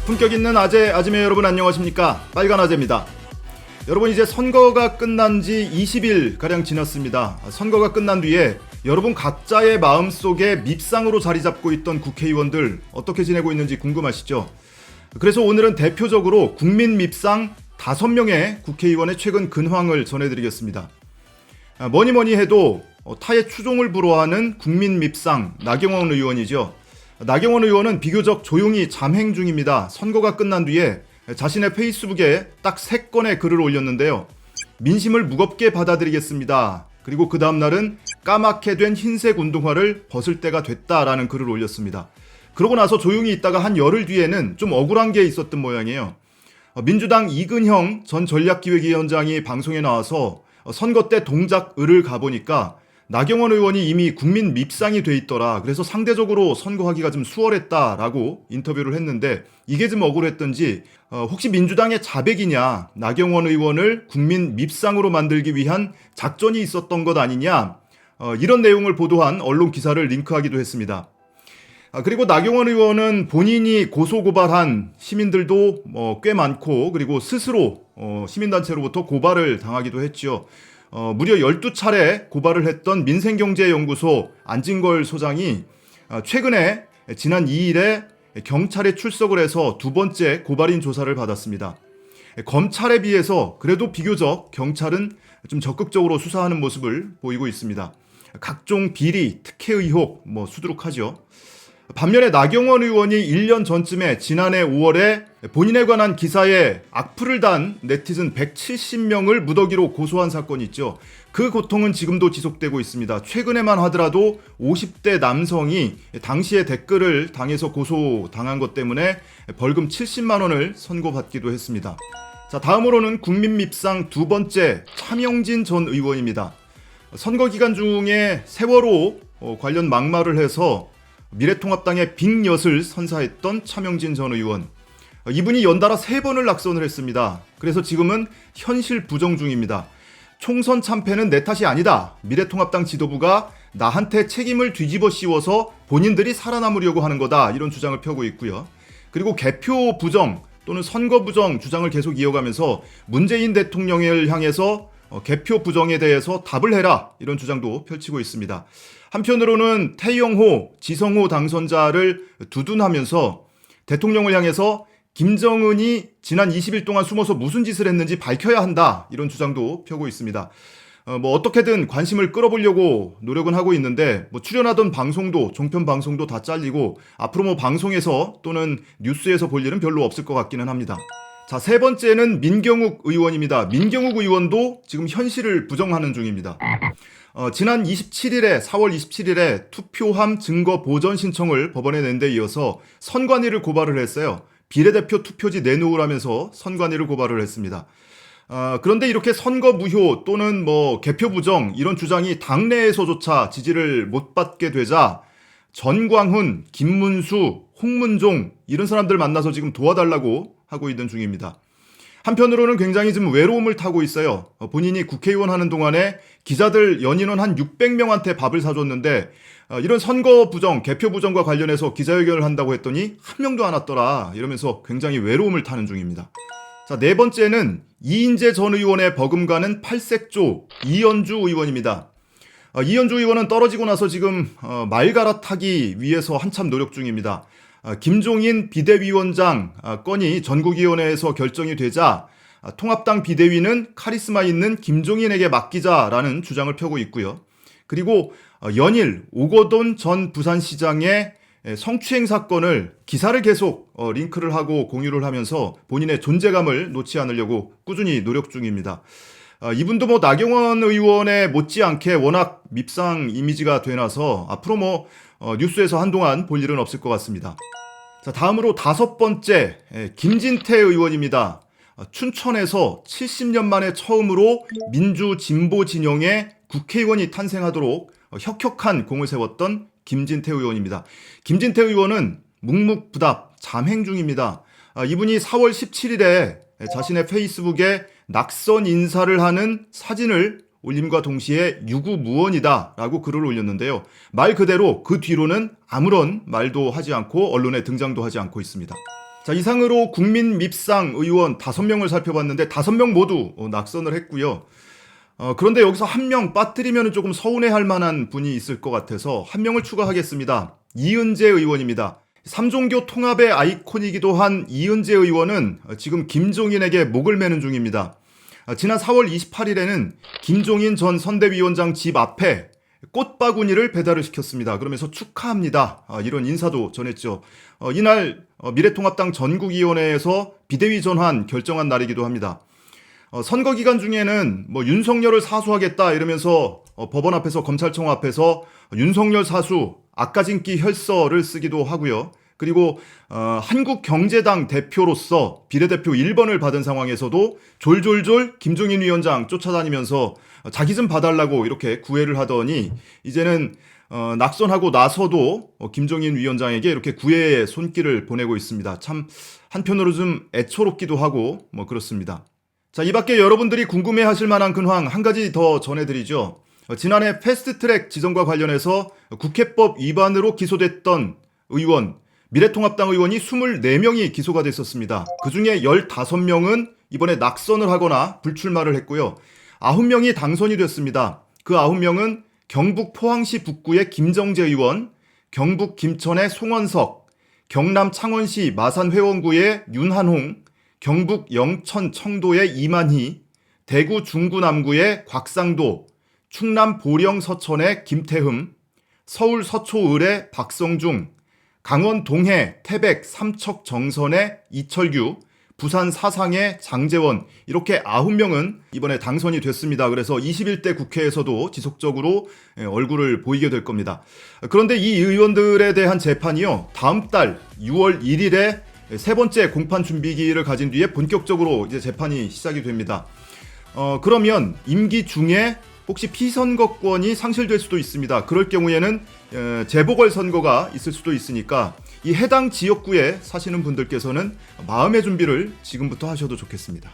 품격 있는 아재, 아지매 여러분 안녕하십니까? 빨간 아재입니다. 여러분 이제 선거가 끝난 지 20일가량 지났습니다. 선거가 끝난 뒤에 여러분 각자의 마음속에 밉상으로 자리 잡고 있던 국회의원들 어떻게 지내고 있는지 궁금하시죠? 그래서 오늘은 대표적으로 국민 밉상 5명의 국회의원의 최근 근황을 전해드리겠습니다. 뭐니 해도 타의 추종을 불허하는 국민 밉상 나경원 의원이죠. 나경원 의원은 비교적 조용히 잠행 중입니다. 선거가 끝난 뒤에 자신의 페이스북에 딱 3건의 글을 올렸는데요. 민심을 무겁게 받아들이겠습니다. 그리고 그 다음날은 까맣게 된 흰색 운동화를 벗을 때가 됐다라는 글을 올렸습니다. 그러고 나서 조용히 있다가 한 열흘 뒤에는 좀 억울한 게 있었던 모양이에요. 민주당 이근형 전 전략기획위원장이 방송에 나와서 선거 때 동작을을 가보니까 나경원 의원이 이미 국민 밉상이 돼 있더라. 그래서 상대적으로 선거하기가 좀 수월했다라고 인터뷰를 했는데 이게 좀 억울했던지 혹시 민주당의 자백이냐, 나경원 의원을 국민 밉상으로 만들기 위한 작전이 있었던 것 아니냐, 이런 내용을 보도한 언론 기사를 링크하기도 했습니다. 그리고 나경원 의원은 본인이 고소고발한 시민들도 꽤 많고 그리고 스스로 시민단체로부터 고발을 당하기도 했죠. 무려 12차례 고발을 했던 민생경제연구소 안진걸 소장이 최근에 지난 2일에 경찰에 출석을 해서 2번째 고발인 조사를 받았습니다. 검찰에 비해서 그래도 비교적 경찰은 좀 적극적으로 수사하는 모습을 보이고 있습니다. 각종 비리, 특혜 의혹 수두룩하죠. 반면에 나경원 의원이 1년 전쯤에 지난해 5월에 본인에 관한 기사에 악플을 단 네티즌 170명을 무더기로 고소한 사건이 있죠. 그 고통은 지금도 지속되고 있습니다. 최근에만 하더라도 50대 남성이 당시에 댓글을 당해서 고소당한 것 때문에 벌금 70만 원을 선고받기도 했습니다. 자, 다음으로는 국민 밉상 2번째 차명진 전 의원입니다. 선거 기간 중에 세월호 관련 막말을 해서 미래통합당의 빅엿을 선사했던 차명진 전 의원. 이분이 연달아 3번을 낙선을 했습니다. 그래서 지금은 현실 부정 중입니다. 총선 참패는 내 탓이 아니다. 미래통합당 지도부가 나한테 책임을 뒤집어 씌워서 본인들이 살아남으려고 하는 거다. 이런 주장을 펴고 있고요. 그리고 개표 부정 또는 선거 부정 주장을 계속 이어가면서 문재인 대통령을 향해서 개표 부정에 대해서 답을 해라. 이런 주장도 펼치고 있습니다. 한편으로는 태영호, 지성호 당선자를 두둔하면서 대통령을 향해서 김정은이 지난 20일 동안 숨어서 무슨 짓을 했는지 밝혀야 한다. 이런 주장도 펴고 있습니다. 어떻게든 관심을 끌어보려고 노력은 하고 있는데 출연하던 방송도 종편 방송도 다 잘리고 앞으로 방송에서 또는 뉴스에서 볼 일은 별로 없을 것 같기는 합니다. 자, 3번째는 민경욱 의원입니다. 민경욱 의원도 지금 현실을 부정하는 중입니다. 지난 27일에 4월 27일에 투표함 증거 보전 신청을 법원에 낸 데 이어서 선관위를 고발을 했어요. 비례대표 투표지 내놓으라면서 선관위를 고발을 했습니다. 그런데 이렇게 선거 무효 또는 개표 부정 이런 주장이 당내에서조차 지지를 못 받게 되자 전광훈, 김문수, 홍문종 이런 사람들 만나서 지금 도와달라고 하고 있는 중입니다. 한편으로는 굉장히 좀 외로움을 타고 있어요. 본인이 국회의원 하는 동안에 기자들 연인원 한 600명한테 밥을 사줬는데 이런 선거 부정, 개표 부정과 관련해서 기자회견을 한다고 했더니 한 명도 안 왔더라 이러면서 굉장히 외로움을 타는 중입니다. 자, 4번째는 이인재 전 의원의 버금가는 팔색조 이현주 의원입니다. 이현주 의원은 떨어지고 나서 지금 말 갈아타기 위해서 한참 노력 중입니다. 김종인 비대위원장 건이 전국위원회에서 결정이 되자 통합당 비대위는 카리스마 있는 김종인에게 맡기자라는 주장을 펴고 있고요. 그리고 연일 오거돈 전 부산시장의 성추행 사건을 기사를 계속 링크를 하고 공유를 하면서 본인의 존재감을 놓지 않으려고 꾸준히 노력 중입니다. 이분도 나경원 의원에 못지않게 워낙 밉상 이미지가 되나서 앞으로 뉴스에서 한동안 볼 일은 없을 것 같습니다. 자, 다음으로 5번째 김진태 의원입니다. 춘천에서 70년 만에 처음으로 민주 진보 진영의 국회의원이 탄생하도록 혁혁한 공을 세웠던 김진태 의원입니다. 김진태 의원은 묵묵부답 잠행 중입니다. 이분이 4월 17일에 자신의 페이스북에 낙선 인사를 하는 사진을 올림과 동시에 유구무원이다 라고 글을 올렸는데요. 말 그대로 그 뒤로는 아무런 말도 하지 않고 언론에 등장도 하지 않고 있습니다. 자, 이상으로 국민 밉상 의원 5명을 살펴봤는데 5명 모두 낙선을 했고요. 그런데 여기서 한 명 빠뜨리면 조금 서운해할 만한 분이 있을 것 같아서 한 명을 추가하겠습니다. 이은재 의원입니다. 3종교 통합의 아이콘이기도 한 이은재 의원은 지금 김종인에게 목을 매는 중입니다. 지난 4월 28일에는 김종인 전 선대위원장 집 앞에 꽃바구니를 배달을 시켰습니다. 그러면서 축하합니다. 이런 인사도 전했죠. 이날 미래통합당 전국위원회에서 비대위 전환 결정한 날이기도 합니다. 선거 기간 중에는 윤석열을 사수하겠다 이러면서 법원 앞에서 검찰청 앞에서 윤석열 사수 악가진기 혈서를 쓰기도 하고요. 그리고 한국경제당 대표로서 비례대표 1번을 받은 상황에서도 졸졸졸 김종인 위원장 쫓아다니면서 자기 좀 봐달라고 이렇게 구애를 하더니 이제는 낙선하고 나서도 김종인 위원장에게 이렇게 구애의 손길을 보내고 있습니다. 참 한편으로 좀 애처롭기도 하고 그렇습니다. 자, 이 밖에 여러분들이 궁금해하실 만한 근황 한 가지 더 전해드리죠. 지난해 패스트트랙 지정과 관련해서 국회법 위반으로 기소됐던 의원, 미래통합당 의원이 24명이 기소가 됐었습니다. 그중에 15명은 이번에 낙선을 하거나 불출마를 했고요. 9명이 당선이 됐습니다. 그 9명은 경북 포항시 북구의 김정재 의원, 경북 김천의 송원석, 경남 창원시 마산회원구의 윤한홍, 경북 영천 청도의 이만희, 대구 중구 남구의 곽상도, 충남 보령 서천의 김태흠, 서울 서초을의 박성중, 강원 동해 태백 삼척 정선의 이철규, 부산 사상의 장재원, 이렇게 9명은 이번에 당선이 됐습니다. 그래서 21대 국회에서도 지속적으로 얼굴을 보이게 될 겁니다. 그런데 이 의원들에 대한 재판이요, 다음 달 6월 1일에 세 번째 공판 준비기를 가진 뒤에 본격적으로 이제 재판이 시작이 됩니다. 그러면 임기 중에 혹시 피선거권이 상실될 수도 있습니다. 그럴 경우에는 재보궐선거가 있을 수도 있으니까 이 해당 지역구에 사시는 분들께서는 마음의 준비를 지금부터 하셔도 좋겠습니다.